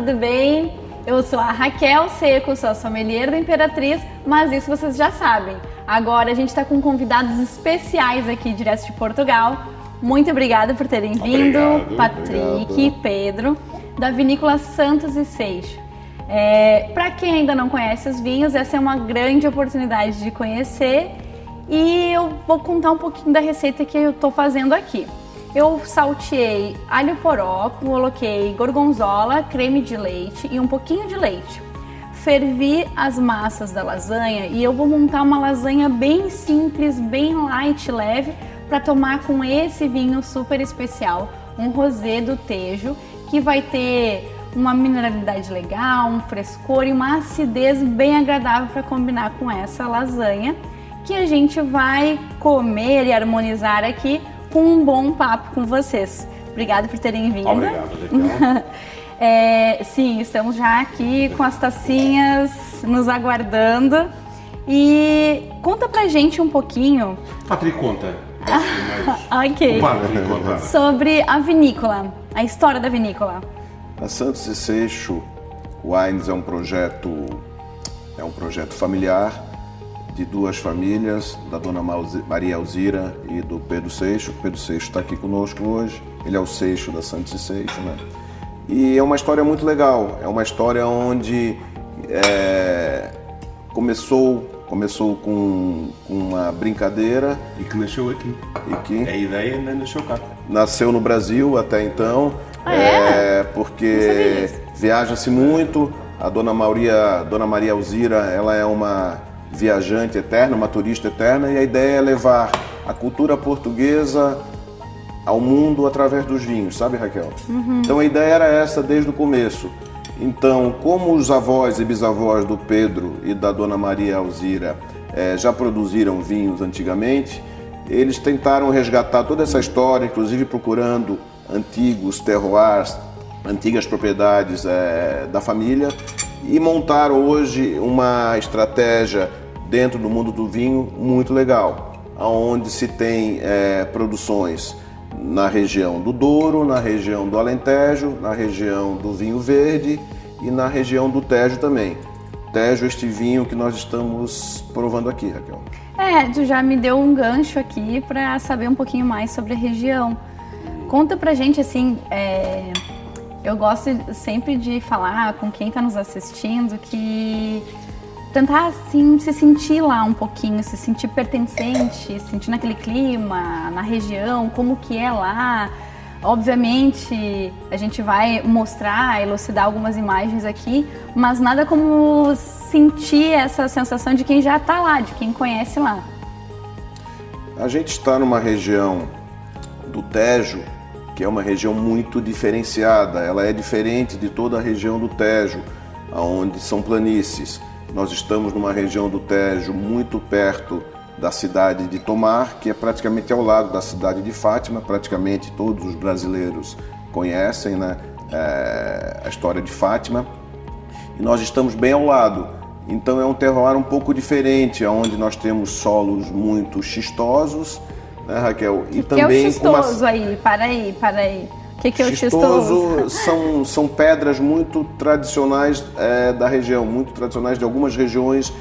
tudo bem? Eu sou a Raquel Seco, sou a sommelier da Imperatriz, mas isso vocês já sabem. Agora a gente está com convidados especiais aqui direto de Portugal. Muito obrigada por terem vindo, Patrick e Pedro, da Vinícola Santos e Seixo. Para quem ainda não conhece os vinhos, essa é uma grande oportunidade de conhecer e eu vou contar um pouquinho da receita que eu estou fazendo aqui. Eu salteei alho poró, coloquei gorgonzola, creme de leite e um pouquinho de leite. Fervi as massas da lasanha e eu vou montar uma lasanha bem simples, bem light, leve, para tomar com esse vinho super especial, um rosé do Tejo, que vai ter uma mineralidade legal, um frescor e uma acidez bem agradável para combinar com essa lasanha, que a gente vai comer e harmonizar aqui com um bom papo com vocês. Obrigada por terem vindo. Obrigado, Raquel. Sim, estamos já aqui com as tacinhas nos aguardando. E conta pra gente um pouquinho... Patrick, conta. Ok. O Patrick, conta. Sobre a vinícola, a história da vinícola. A Santos e Seixo Wines é um projeto familiar de duas famílias, da dona Maria Alzira e do Pedro Seixo. O Pedro Seixo está aqui conosco hoje, ele é o Seixo da Santos e Seixo, né? E é uma história muito legal, é uma história onde começou com uma brincadeira. E que nasceu aqui. A ideia ainda nasceu cá. Nasceu no Brasil até então, porque viaja-se muito. A dona Maria Alzira, ela é uma viajante eterna, uma turista eterna, e a ideia é levar a cultura portuguesa ao mundo através dos vinhos, sabe, Raquel? Então a ideia era essa desde o começo. Então, como os avós e bisavós do Pedro e da dona Maria Alzira já produziram vinhos antigamente, eles tentaram resgatar toda essa história, inclusive procurando antigos terroirs, antigas propriedades da família, e montaram hoje uma estratégia dentro do mundo do vinho muito legal, onde se tem produções na região do Douro, na região do Alentejo, na região do vinho verde e na região do Tejo também. Tejo, este vinho que nós estamos provando aqui, Raquel. Tu já me deu um gancho aqui para saber um pouquinho mais sobre a região. Conta pra gente, assim, eu gosto sempre de falar com quem está nos assistindo que tentar, assim, se sentir lá um pouquinho, se sentir pertencente, se sentir naquele clima, na região, como que é lá. Obviamente, a gente vai mostrar, elucidar algumas imagens aqui, mas nada como sentir essa sensação de quem já está lá, de quem conhece lá. A gente está numa região do Tejo, que é uma região muito diferenciada. Ela é diferente de toda a região do Tejo, onde são planícies. Nós estamos numa região do Tejo muito perto da cidade de Tomar, que é praticamente ao lado da cidade de Fátima. Praticamente todos os brasileiros conhecem, né, a história de Fátima. E nós estamos bem ao lado. Então é um terroir um pouco diferente, onde nós temos solos muito xistosos, né, Raquel? E também que é o xistoso aí? Para aí. O que é o xistoso? São pedras muito tradicionais da região, muito tradicionais de algumas regiões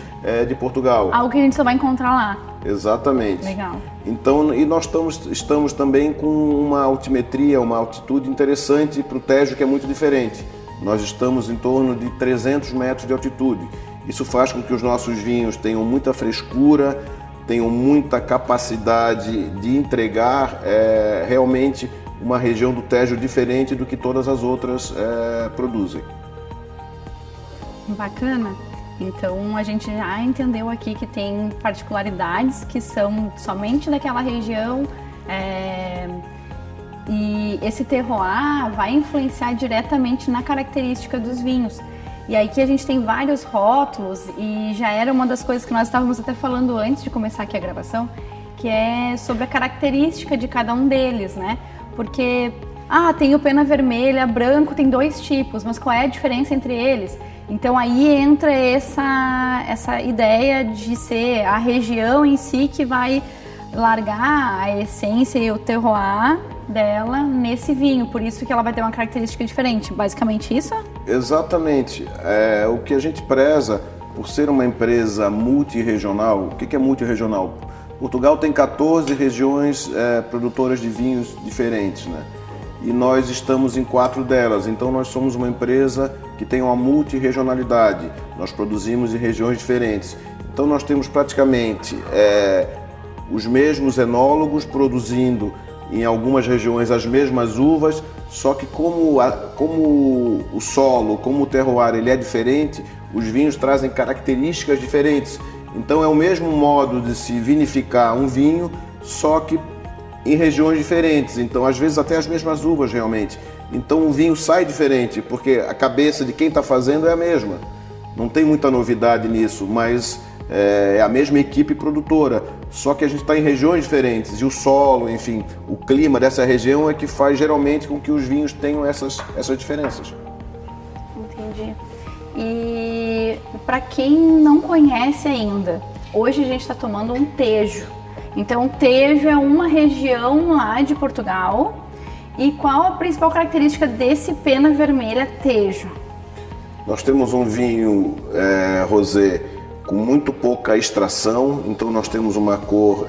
de Portugal. Algo que a gente só vai encontrar lá. Exatamente. Legal. Então, e nós estamos também com uma altimetria, uma altitude interessante para o Tejo, que é muito diferente. Nós estamos em torno de 300 metros de altitude. Isso faz com que os nossos vinhos tenham muita frescura, tenham muita capacidade de entregar realmente uma região do Tejo diferente do que todas as outras produzem. Bacana. Então a gente já entendeu aqui que tem particularidades que são somente daquela região e esse terroir vai influenciar diretamente na característica dos vinhos. E aí que a gente tem vários rótulos e já era uma das coisas que nós estávamos até falando antes de começar aqui a gravação, que é sobre a característica de cada um deles, né? Porque, tem o pena vermelha, branco, tem 2 tipos, mas qual é a diferença entre eles? Então aí entra essa ideia de ser a região em si que vai largar a essência e o terroir dela nesse vinho, por isso que ela vai ter uma característica diferente, basicamente isso? Exatamente. O que a gente preza, por ser uma empresa multirregional, o que é multirregional? Portugal tem 14 regiões produtoras de vinhos diferentes, né? E nós estamos em 4 delas, então nós somos uma empresa que tem uma multirregionalidade, nós produzimos em regiões diferentes. Então nós temos praticamente os mesmos enólogos produzindo em algumas regiões as mesmas uvas, só que como o solo, como o terroir ele é diferente, os vinhos trazem características diferentes. Então é o mesmo modo de se vinificar um vinho, só que em regiões diferentes, então às vezes até as mesmas uvas realmente. Então o vinho sai diferente, porque a cabeça de quem está fazendo é a mesma. Não tem muita novidade nisso, mas é a mesma equipe produtora, só que a gente está em regiões diferentes e o solo, enfim, o clima dessa região é que faz geralmente com que os vinhos tenham essas diferenças. Entendi. E para quem não conhece ainda, hoje a gente está tomando um Tejo. Então, o Tejo é uma região lá de Portugal. E qual a principal característica desse pena vermelha Tejo? Nós temos um vinho rosé com muito pouca extração, então nós temos uma cor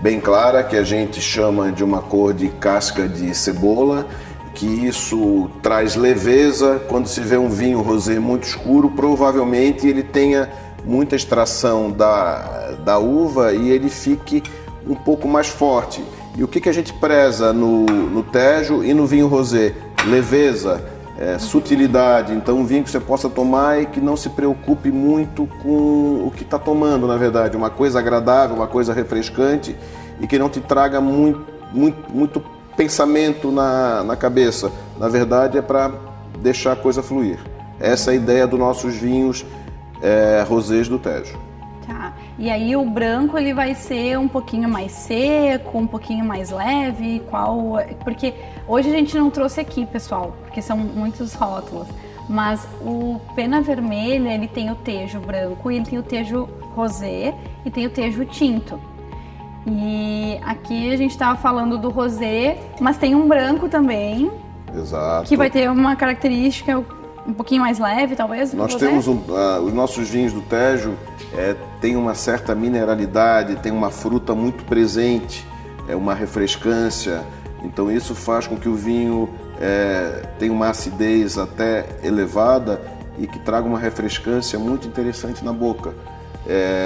bem clara, que a gente chama de uma cor de casca de cebola, que isso traz leveza. Quando se vê um vinho rosé muito escuro, provavelmente ele tenha muita extração da uva e ele fique um pouco mais forte. E o que a gente preza no Tejo e no vinho rosé? Leveza, sutilidade. Então um vinho que você possa tomar e que não se preocupe muito com o que está tomando, na verdade. Uma coisa agradável, uma coisa refrescante e que não te traga muito pensamento na cabeça. Na verdade é para deixar a coisa fluir. Essa é a ideia dos nossos vinhos rosés do Tejo. Tá. E aí o branco ele vai ser um pouquinho mais seco, um pouquinho mais leve, porque hoje a gente não trouxe aqui, pessoal, porque são muitos rótulos, mas o pena vermelha ele tem o Tejo branco, ele tem o Tejo rosé e tem o Tejo tinto. E aqui a gente estava falando do rosé, mas tem um branco também. Exato. Que vai ter uma característica um pouquinho mais leve, talvez? Nós temos os nossos vinhos do Tejo tem uma certa mineralidade, tem uma fruta muito presente, uma refrescância. Então isso faz com que o vinho tenha uma acidez até elevada e que traga uma refrescância muito interessante na boca.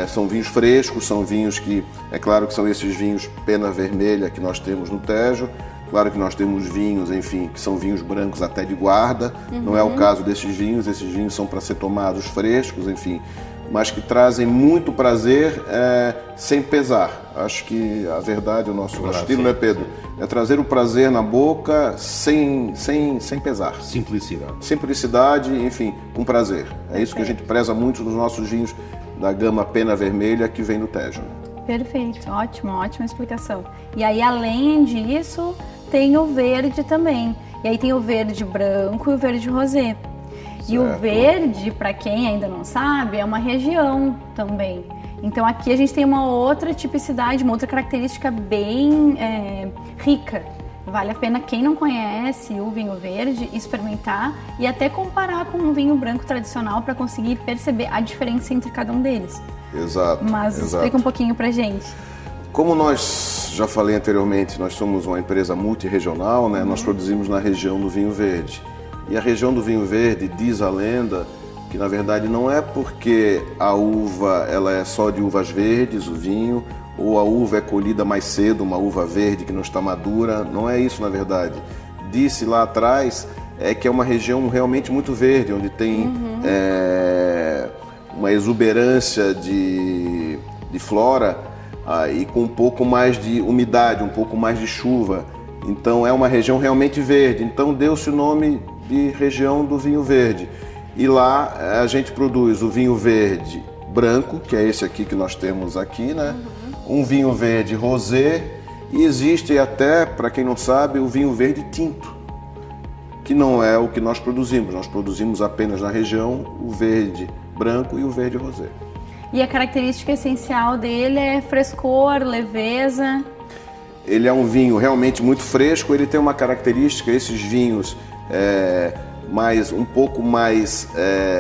São vinhos frescos, são vinhos que, é claro que são esses vinhos pena vermelha que nós temos no Tejo. Claro que nós temos vinhos, enfim, que são vinhos brancos até de guarda. Não é o caso desses vinhos. Esses vinhos são para ser tomados frescos, enfim, mas que trazem muito prazer sem pesar. Acho que a verdade, o nosso estilo, né, Pedro? É trazer o prazer na boca sem pesar. Simplicidade. Simplicidade, enfim, com prazer. É isso que a gente preza muito nos nossos vinhos da gama pena vermelha que vem do Tejo. Perfeito, ótima explicação. E aí, além disso, tem o verde também. E aí tem o verde branco e o verde rosé. Certo. E o verde, para quem ainda não sabe, é uma região também. Então aqui a gente tem uma outra tipicidade, uma outra característica bem rica. Vale a pena quem não conhece o vinho verde experimentar e até comparar com um vinho branco tradicional para conseguir perceber a diferença entre cada um deles. Exato. Mas explica um pouquinho pra gente. Como nós já falei anteriormente, nós somos uma empresa multirregional, né? Nós produzimos na região do vinho verde. E a região do vinho verde, diz a lenda, que na verdade não é porque a uva ela é só de uvas verdes, o vinho, ou a uva é colhida mais cedo, uma uva verde que não está madura. Não é isso, na verdade. Disse lá atrás que é uma região realmente muito verde, onde tem uma exuberância de flora e com um pouco mais de umidade, um pouco mais de chuva. Então é uma região realmente verde. Então deu-se o nome de região do vinho verde. E lá a gente produz o vinho verde branco, que é esse aqui que nós temos aqui, né? Um vinho verde rosé e existe até, para quem não sabe, o vinho verde tinto, que não é o que nós produzimos. Nós produzimos apenas na região o verde branco e o verde rosé. E a característica essencial dele é frescor, leveza. Ele é um vinho realmente muito fresco, ele tem uma característica, esses vinhos um pouco mais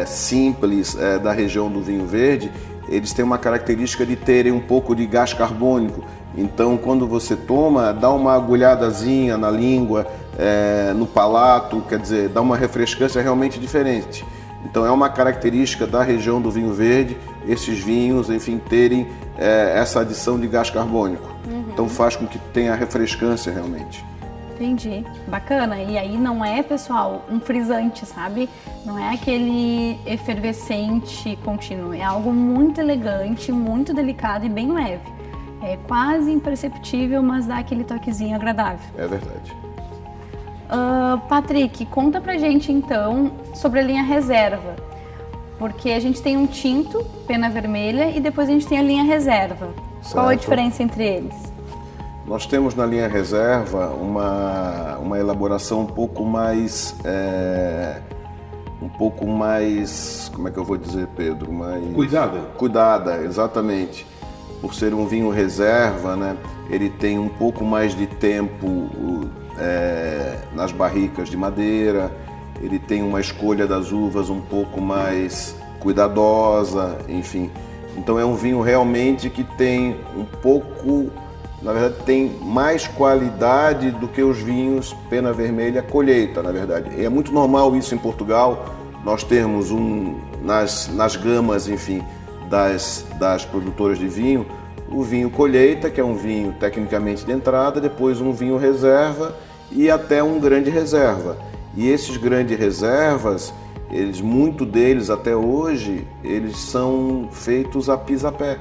simples da região do vinho verde, eles têm uma característica de terem um pouco de gás carbônico. Então, quando você toma, dá uma agulhadazinha na língua, no palato, quer dizer, dá uma refrescância realmente diferente. Então, é uma característica da região do vinho verde, esses vinhos, enfim, terem essa adição de gás carbônico. Então, faz com que tenha refrescância realmente. Entendi. Bacana. E aí não é, pessoal, um frisante, sabe? Não é aquele efervescente contínuo. É algo muito elegante, muito delicado e bem leve. É quase imperceptível, mas dá aquele toquezinho agradável. É verdade. Patrick, conta pra gente então sobre a linha reserva. Porque a gente tem um tinto, pena vermelha, e depois a gente tem a linha reserva. Certo. Qual a diferença entre eles? Nós temos na linha reserva uma elaboração um pouco mais, como é que eu vou dizer, Pedro? Cuidada, exatamente. Por ser um vinho reserva, né? Ele tem um pouco mais de tempo nas barricas de madeira, ele tem uma escolha das uvas um pouco mais cuidadosa, enfim. Então é um vinho realmente que tem na verdade, tem mais qualidade do que os vinhos pena vermelha colheita, na verdade. É muito normal isso em Portugal, nós termos nas gamas, enfim, das produtoras de vinho, o vinho colheita, que é um vinho tecnicamente de entrada, depois um vinho reserva e até um grande reserva. E esses grandes reservas, muito deles até hoje, eles são feitos a pisapé.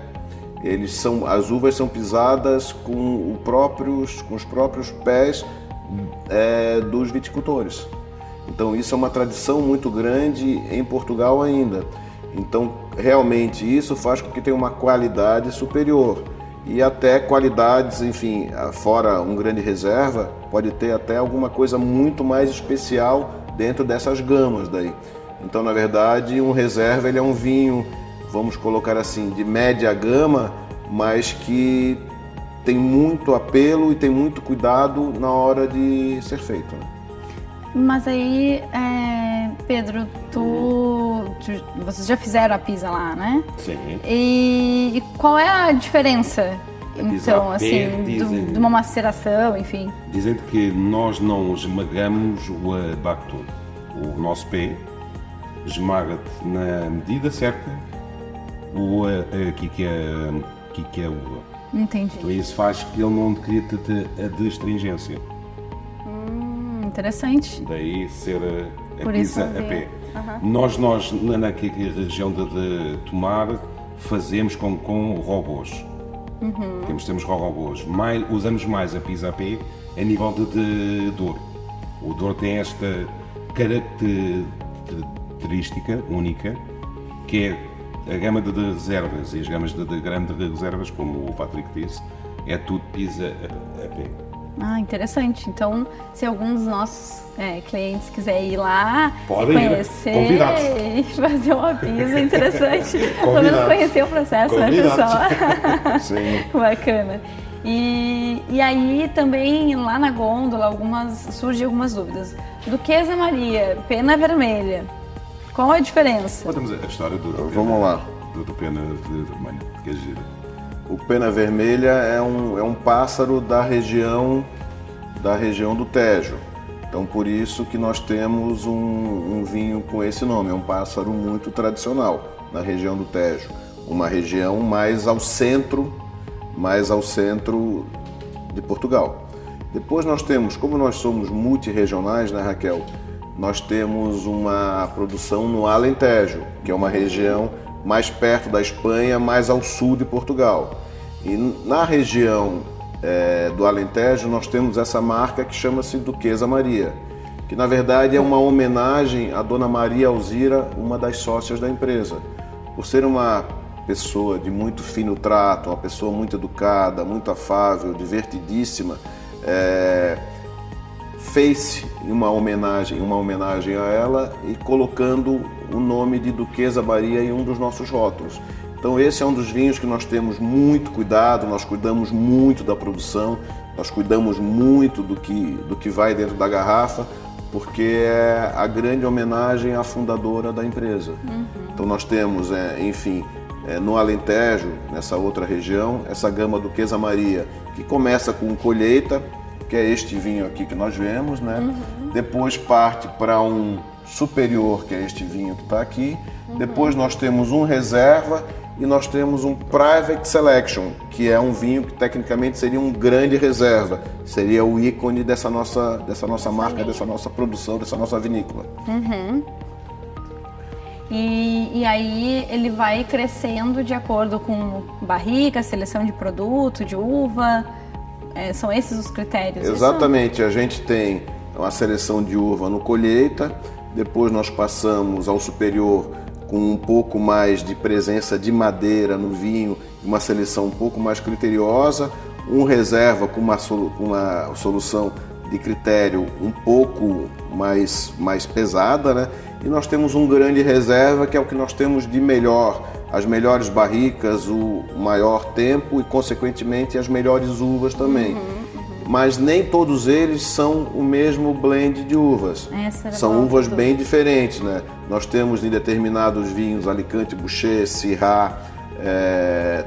As uvas são pisadas com os próprios pés dos viticultores. Então isso é uma tradição muito grande em Portugal ainda. Então realmente isso faz com que tenha uma qualidade superior. E até qualidades, enfim, fora um grande reserva, pode ter até alguma coisa muito mais especial dentro dessas gamas daí. Então na verdade um reserva ele é um vinho, vamos colocar assim, de média gama, mas que tem muito apelo e tem muito cuidado na hora de ser feito. Né? Mas aí, Pedro, vocês já fizeram a pisa lá, né? Sim. E qual é a diferença, então, assim, de uma maceração, enfim? Dizendo que nós não esmagamos o abaco todo. O nosso pé esmaga-te na medida certa aqui que é a uva. Entendi. Então isso faz que ele não crie a destringência. Interessante. Daí ser a Por pisa isso a pé. Uhum. Nós na região de Tomar fazemos com robôs. Temos robôs. Usamos mais a pisa a pé a nível de Douro. O Douro tem esta característica única que é a gama de reservas e as gamas de grandes reservas, como o Patrick disse, é tudo pisa a pé. Interessante. Então, se algum dos nossos clientes quiser ir lá, podem conhecer e fazer uma pisa, interessante. Pelo menos conhecer o processo, né, pessoal? Sim. Bacana. E aí também lá na gôndola surgem algumas dúvidas. Duquesa Maria, pena vermelha. Qual a diferença? Contamos a história do Vamos lá. Do pena vermelha, que é gira. O pena vermelha é um pássaro da região do Tejo. Então por isso que nós temos um vinho com esse nome. É um pássaro muito tradicional na região do Tejo. Uma região mais ao centro de Portugal. Depois nós temos, como nós somos multirregionais, né, Raquel? Nós temos uma produção no Alentejo, que é uma região mais perto da Espanha, mais ao sul de Portugal. E na região do Alentejo nós temos essa marca que chama-se Duquesa Maria, que na verdade é uma homenagem à Dona Maria Alzira, uma das sócias da empresa. Por ser uma pessoa de muito fino trato, uma pessoa muito educada, muito afável, divertidíssima, fez uma homenagem a ela e colocando o nome de Duquesa Maria em um dos nossos rótulos. Então esse é um dos vinhos que nós temos muito cuidado, nós cuidamos muito da produção, nós cuidamos muito do que vai dentro da garrafa, porque é a grande homenagem à fundadora da empresa. Então nós temos, no Alentejo, nessa outra região, essa gama Duquesa Maria, que começa com colheita, que é este vinho aqui que nós vemos, né? Depois parte para um superior, que é este vinho que está aqui. Depois nós temos um reserva e nós temos um Private Selection, que é um vinho que tecnicamente seria um grande reserva. Seria o ícone dessa nossa marca, dessa nossa produção, dessa nossa vinícola. E aí ele vai crescendo de acordo com barrica, seleção de produto, de uva. São esses os critérios? Exatamente, a gente tem uma seleção de uva no colheita, depois nós passamos ao superior com um pouco mais de presença de madeira no vinho, uma seleção um pouco mais criteriosa, um reserva com uma solução de critério um pouco mais pesada, né? E nós temos um grande reserva, que é o que nós temos de melhor, as melhores barricas, o maior tempo e, consequentemente, as melhores uvas também. Mas nem todos eles são o mesmo blend de uvas. São uvas bem diferentes, né? Nós temos em determinados vinhos Alicante Bouschet, Syrah,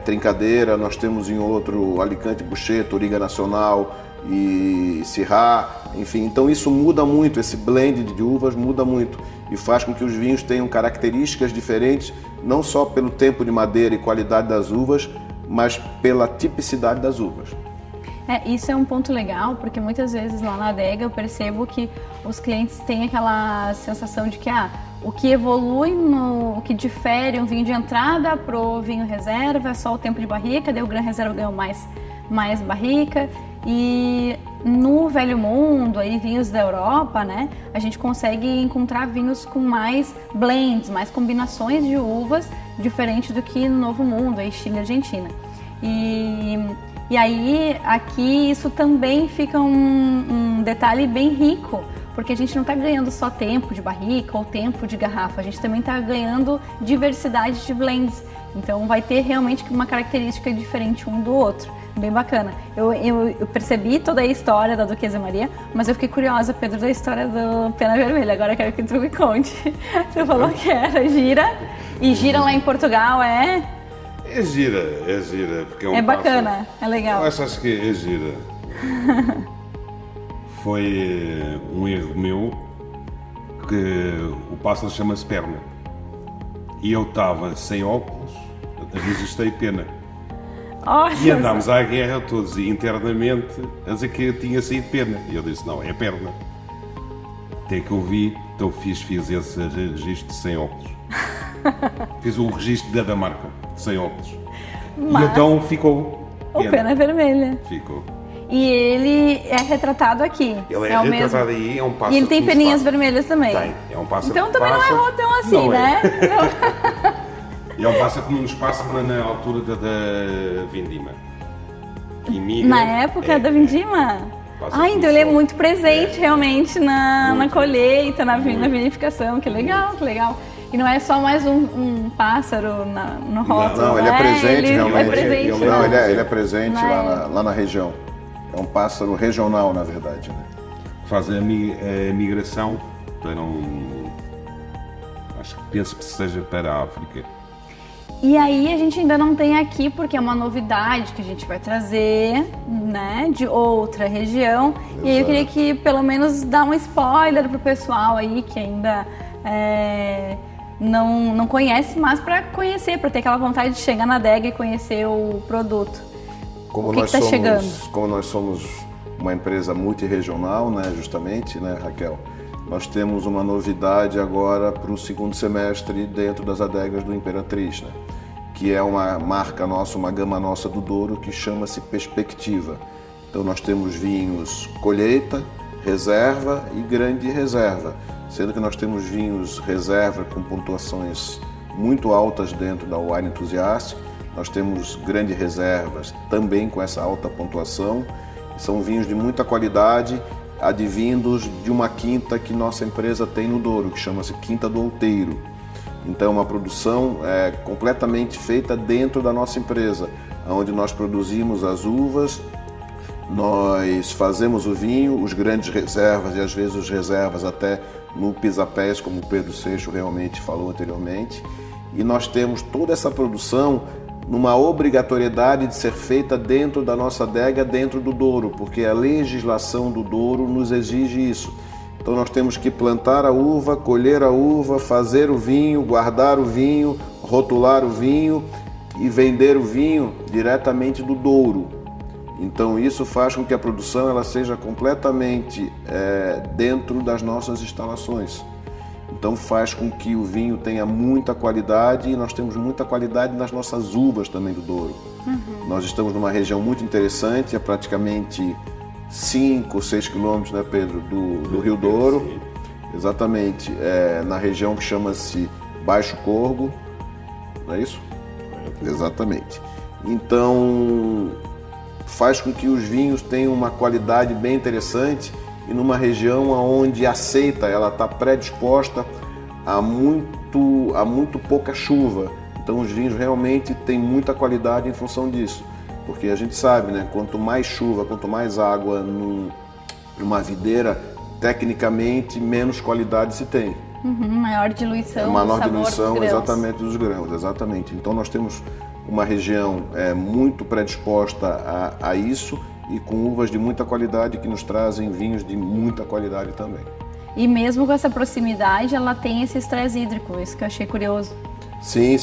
Trincadeira, nós temos em outro Alicante Bouschet, Touriga Nacional e Syrah, enfim. Então isso muda muito, esse blend de uvas muda muito e faz com que os vinhos tenham características diferentes, não só pelo tempo de madeira e qualidade das uvas, mas pela tipicidade das uvas. Isso é um ponto legal, porque muitas vezes lá na adega eu percebo que os clientes têm aquela sensação de que o que evolui, o que difere um vinho de entrada pro vinho reserva é só o tempo de barrica, daí o Gran Reserva ganhou mais barrica. E no Velho Mundo, aí, vinhos da Europa, né, a gente consegue encontrar vinhos com mais blends, mais combinações de uvas, diferente do que no Novo Mundo, aí Chile e Argentina. E aí, aqui, isso também fica um detalhe bem rico, porque a gente não está ganhando só tempo de barrica ou tempo de garrafa, a gente também está ganhando diversidade de blends. Então, vai ter realmente uma característica diferente um do outro. Bem bacana. Eu percebi toda a história da Duquesa Maria, mas eu fiquei curiosa, Pedro, da história do Pena Vermelha. Agora eu quero que tu me conte. Você falou que era gira, e gira lá em Portugal É gira, porque é bacana, pássaro. É legal. Eu acho que é gira. Foi um erro meu, que o pássaro chama-se Perna. E eu estava sem óculos, registrei Pena. E andámos à guerra todos e internamente a dizer que eu tinha saído Pena. E eu disse, não, é Perna. Até que eu vi, então fiz esse registro sem óculos. Fiz o registro da marca, sem óculos. Mas e então ficou o Pena Vermelha. Ficou. E ele é retratado aqui. Ele é retratado mesmo. Aí, é um pássaro. E ele tem peninhas vermelhas também. Tem, é um pássaro. Então também não errou tão assim, não né? E é um pássaro que nos passa na altura da vindima. Na época da vindima? Então ele é muito presente realmente na colheita, na vinificação. Que legal, que legal. E não é só mais um pássaro no rótulo. Não, ele é presente realmente. Ele é presente lá na região. É um pássaro regional, na verdade. Né? Faz a migração para penso que seja para a África. E aí a gente ainda não tem aqui, porque é uma novidade que a gente vai trazer, né, de outra região. Exato. E aí eu queria que pelo menos dar um spoiler pro pessoal aí que ainda não conhece, mas para conhecer, para ter aquela vontade de chegar na adega e conhecer o produto. Como nós somos uma empresa multirregional, né, justamente, né, Raquel? Nós temos uma novidade agora para o segundo semestre dentro das adegas do Imperatriz, né? Que é uma marca nossa, uma gama nossa do Douro que chama-se Perspectiva. Então nós temos vinhos colheita, reserva e grande reserva, sendo que nós temos vinhos reserva com pontuações muito altas dentro da Wine Enthusiast. Nós temos grandes reservas também com essa alta pontuação. São vinhos de muita qualidade, advindos de uma quinta que nossa empresa tem no Douro, que chama-se Quinta do Outeiro. Então é uma produção completamente feita dentro da nossa empresa, onde nós produzimos as uvas, nós fazemos o vinho, os grandes reservas e às vezes os reservas até no pisapés, como o Pedro Seixo realmente falou anteriormente. E nós temos toda essa produção numa obrigatoriedade de ser feita dentro da nossa adega, dentro do Douro, porque a legislação do Douro nos exige isso. Então nós temos que plantar a uva, colher a uva, fazer o vinho, guardar o vinho, rotular o vinho e vender o vinho diretamente do Douro. Então isso faz com que a produção ela seja completamente dentro das nossas instalações. Então faz com que o vinho tenha muita qualidade e nós temos muita qualidade nas nossas uvas também do Douro. Nós estamos numa região muito interessante, é praticamente 5 ou 6 quilômetros, né, Pedro, do Rio Douro. Sim. Exatamente, na região que chama-se Baixo Corgo, não é isso? Exatamente. Então faz com que os vinhos tenham uma qualidade bem interessante e numa região onde a seita ela está predisposta a muito pouca chuva. Então os vinhos realmente têm muita qualidade em função disso, porque a gente sabe, né? Quanto mais chuva, quanto mais água numa videira, tecnicamente menos qualidade se tem. Maior diluição, maior sabor diluição, dos grãos. exatamente, dos grãos, exatamente. Então nós temos uma região muito predisposta a isso e com uvas de muita qualidade que nos trazem vinhos de muita qualidade também. E mesmo com essa proximidade, ela tem esse estresse hídrico, isso que eu achei curioso. Sim.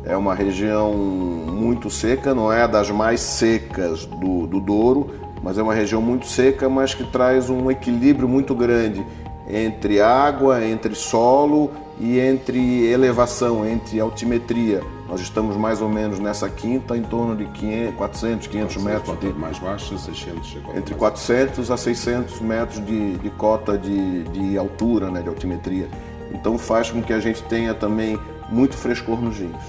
É uma região muito seca, não é das mais secas do Douro, mas é uma região muito seca, mas que traz um equilíbrio muito grande entre água, entre solo e entre elevação, entre altimetria. Nós estamos mais ou menos nessa quinta, em torno de 400, 500 metros. Mais baixa, 600. Entre 400 a 600 metros de cota de altura, né, de altimetria. Então faz com que a gente tenha também muito frescor nos vinhos.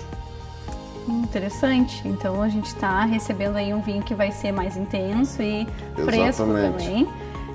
Interessante. Então a gente está recebendo aí um vinho que vai ser mais intenso e fresco também.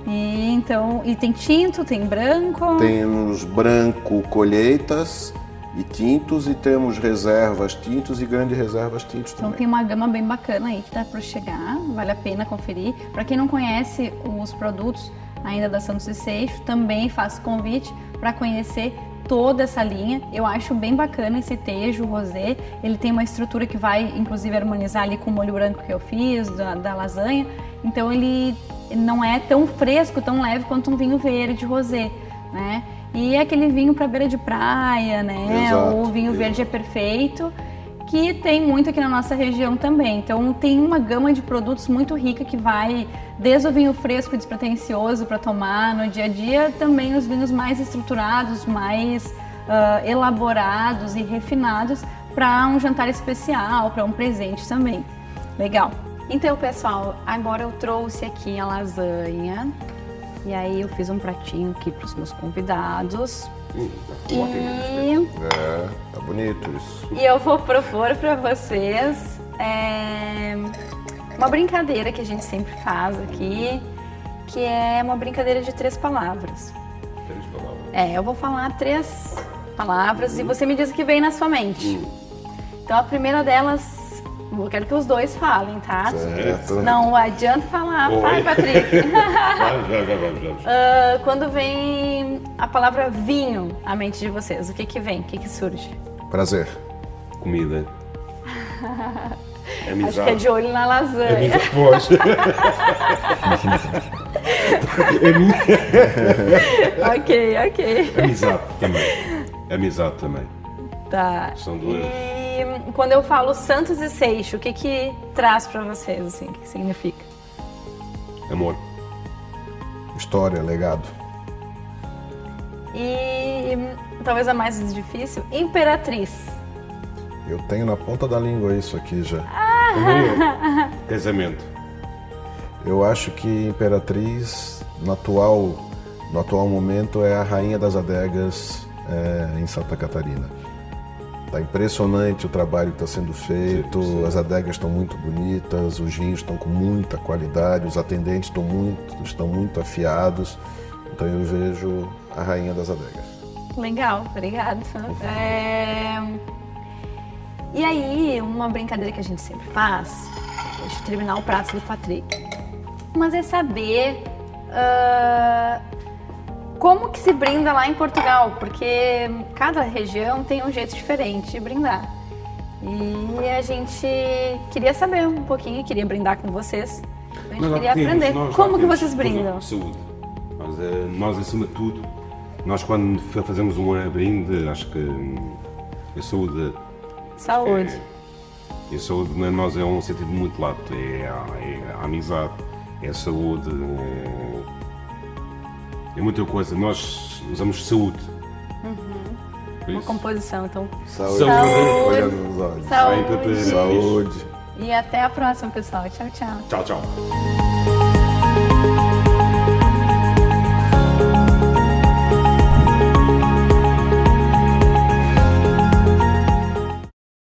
E tem tinto, tem branco? Temos branco colheitas e tintos, e temos reservas tintos e grandes reservas tintos então também. Tem uma gama bem bacana aí que dá para chegar, vale a pena conferir. Para quem não conhece os produtos ainda da Santos e Seixo, também faço convite para conhecer toda essa linha. Eu acho bem bacana esse tejo rosé. Ele tem uma estrutura que vai, inclusive, harmonizar ali com o molho branco que eu fiz, da lasanha. Então ele não é tão fresco, tão leve quanto um vinho verde rosé, né? E é aquele vinho para beira de praia, né? Exato, O vinho verde é perfeito, que tem muito aqui na nossa região também. Então tem uma gama de produtos muito rica que vai desde o vinho fresco e despretensioso para tomar no dia a dia, também os vinhos mais estruturados, mais elaborados e refinados para um jantar especial, para um presente também. Legal. Então, pessoal, agora eu trouxe aqui a lasanha e aí eu fiz um pratinho aqui para os meus convidados. Tá bonito isso. E eu vou propor para vocês uma brincadeira que a gente sempre faz aqui, que é uma brincadeira de 3 palavras. 3 palavras. Eu vou falar 3 palavras e você me diz o que vem na sua mente. Então a primeira delas, eu quero que os dois falem, tá? Certo. Não adianta falar. Vai, Patrick. Vamos. Quando vem a palavra vinho à mente de vocês, o que vem? O que surge? Prazer. Comida. Amizade. Acho que é de olho na lasanha. Pois. Ok. Amizade também. Tá. São duas. E quando eu falo Santos e Seixo, o que traz pra vocês, assim? O que significa? Amor. História, legado. E talvez a mais difícil, Imperatriz. Eu tenho na ponta da língua isso aqui já. Casamento. Eu acho que Imperatriz, no atual momento, é a rainha das adegas em Santa Catarina. Está impressionante o trabalho que está sendo feito, sim. As adegas estão muito bonitas, os vinhos estão com muita qualidade, os atendentes estão muito afiados. Então eu vejo a rainha das adegas. Legal, obrigada. E aí, uma brincadeira que a gente sempre faz, deixa eu terminar o prato do Patrick, mas é saber como que se brinda lá em Portugal, porque cada região tem um jeito diferente de brindar. E a gente queria saber um pouquinho, queria brindar com vocês. A gente queria aprender. Como que vocês brindam? Saúde. Nós, acima de tudo, nós quando fazemos um brinde, acho que a saúde... Saúde. E a saúde para nós é um sentido muito lato. É a amizade, é a saúde, é muita coisa. Nós usamos saúde. Uma composição, então. Saúde. Saúde. Olhando nos olhos. Saúde. Saúde. E até a próxima, pessoal. Tchau, tchau. Tchau, tchau.